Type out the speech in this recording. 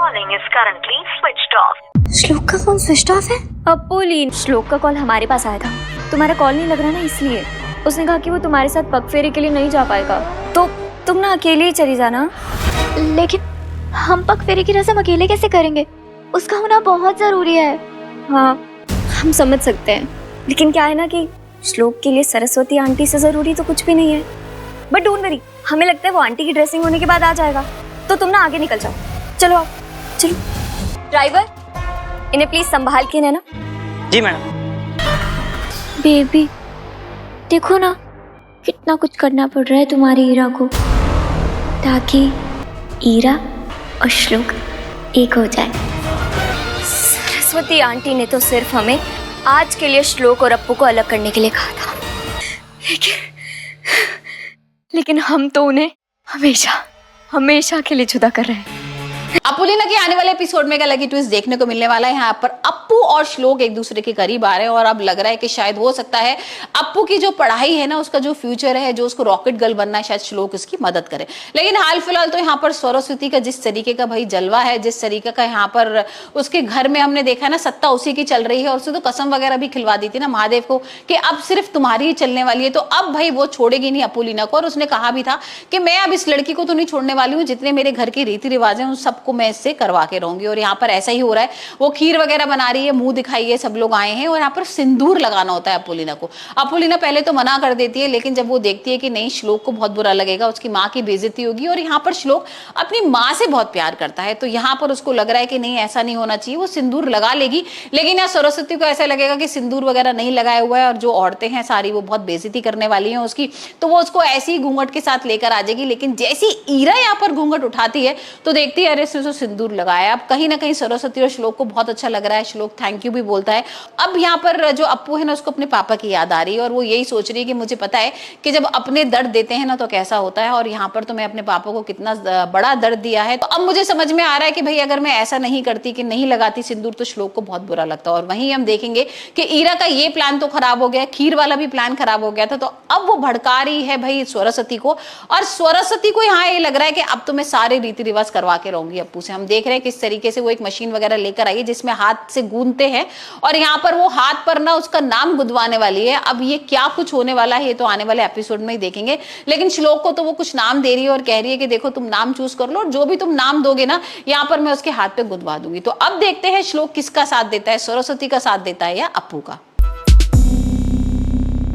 calling is currently switched off. श्लोक का phone switch off है। अपोलीन, श्लोक का कॉल हमारे पास आया था, तुम्हारा कॉल नहीं लग रहा ना इसलिए। उसने कहा कि वो तुम्हारे साथ पग फेरे के लिए नहीं जा पाएगा, तो तुम ना अकेले ही चली जाना। लेकिन हम पग फेरे की रस्म अकेले कैसे करेंगे? उसका होना बहुत जरूरी है। हाँ, हम समझ सकते हैं, लेकिन क्या है ना कि श्लोक के लिए सरस्वती आंटी से जरूरी तो कुछ भी नहीं है। बट डोंट वरी, हमें लगता है वो आंटी की ड्रेसिंग होने के बाद आ जाएगा, तो तुम ना आगे निकल जाओ। चलो आप, चलो। ड्राइवर, इन्हें प्लीज संभाल के ना। जी मैडम। बेबी देखो ना, कितना कुछ करना पड़ रहा है तुम्हारी ईरा को, ताकि ईरा और श्लोक एक हो जाए। सरस्वती आंटी ने तो सिर्फ हमें आज के लिए श्लोक और अप्पू को अलग करने के लिए कहा था, लेकिन हम तो उन्हें हमेशा के लिए जुदा कर रहे हैं। अपोलिना के आने वाले एपिसोड में एक अलग ही ट्विस्ट देखने को मिलने वाला है। यहाँ पर अप्पू और श्लोक एक दूसरे के करीब आ रहे हैं और अब लग रहा है कि शायद हो सकता है अप्पू की जो पढ़ाई है ना, उसका जो फ्यूचर है, जो उसको रॉकेट गर्ल बनना है, शायद श्लोक उसकी मदद करे। लेकिन हाल फिलहाल तो यहाँ पर सरस्वती का जिस तरीके का भाई जलवा है, जिस तरीके का यहाँ पर उसके घर में हमने देखा है ना, सत्ता उसी की चल रही है। और उसने तो कसम वगैरह भी खिलवा दी थी ना महादेव को कि अब सिर्फ तुम्हारी ही चलने वाली है। तो अब भाई वो छोड़ेगी नहीं अपोलिना को, और उसने कहा भी था कि मैं अब इस लड़की को तो नहीं छोड़ने वाली हूँ, जितने मेरे घर के रीति रिवाज हैं उन सबको मैं इससे करवा के रहूंगी। और यहाँ पर ऐसा ही हो रहा है, वो खीर वगैरह बना रही है, मुंह दिखाई है, सब लोग आए हैं और यहाँ पर सिंदूर लगाना होता है अपोलिना को। अपोलिना पहले तो मना कर देती है, लेकिन जब वो देखती है कि नहीं, श्लोक को बहुत बुरा लगेगा, उसकी माँ की बेइज्जती होगी, और यहाँ पर श्लोक अपनी माँ से बहुत प्यार करता है, तो यहाँ पर उसको लग रहा है कि नहीं, ऐसा नहीं होना चाहिए। वो सिंदूर लगा लेगी, लेकिन यहाँ सरस्वती को ऐसा लगेगा कि सिंदूर वगैरह नहीं लगाया हुआ है और जो औरतें हैं सारी वो बहुत बेइज्जती करने वाली हैं उसकी, तो वो उसको ऐसी ही घूंघट के साथ लेकर आ जाएगी। लेकिन जैसी ईरा यहाँ पर घूंघट उठाती है तो देखती है अरे इसने तो सिंदूर लगाया। अब कहीं ना कहीं सरस्वती और श्लोक को बहुत अच्छा लग रहा है, श्लोक थैंक यू भी बोलता है। अब यहाँ पर जो अप्पू है ना, उसको अपने पापा की याद आ रही है और वो यही सोच रही है कि मुझे पता है कि जब अपने दर्द देते हैं ना तो कैसा होता है, और यहाँ पर तो मैं अपने पापा को कितना बड़ा दर्द दिया है। तो अब मुझे समझ में आ रहा है कि भाई अगर मैं ऐसा नहीं करती, कि नहीं लगाती सिंदूर, तो श्लोक को बहुत बुरा लगता। और वहीं हम देखेंगे कि ईरा का ये प्लान तो खराब हो गया, खीर वाला भी प्लान खराब हो गया था, तो अब वो भड़का रही है भाई सरस्वती को, और सरस्वती को यहाँ ये लग रहा है कि अब तो मैं सारे रीति रिवाज करवा के रहूंगी अप्पू से। हम देख रहे हैं किस तरीके से वो एक मशीन वगैरह लेकर आई है जिसमें हाथ से गूंथते हैं, और यहाँ पर वो हाथ पर ना उसका नाम गुदवाने वाली है। अब ये क्या कुछ होने वाला है ये तो आने वाले एपिसोड में ही देखेंगे। लेकिन श्लोक को तो वो कुछ नाम दे रही है और कह रही है कि देखो तुम नाम चूज कर लो, और जो भी तुम नाम दोगे ना यहाँ पर मैं उसके हाथ पे गुदवा दूंगी। तो अब देखते हैं श्लोक किसका साथ देता है, सरस्वती का साथ देता है या अप्पू का।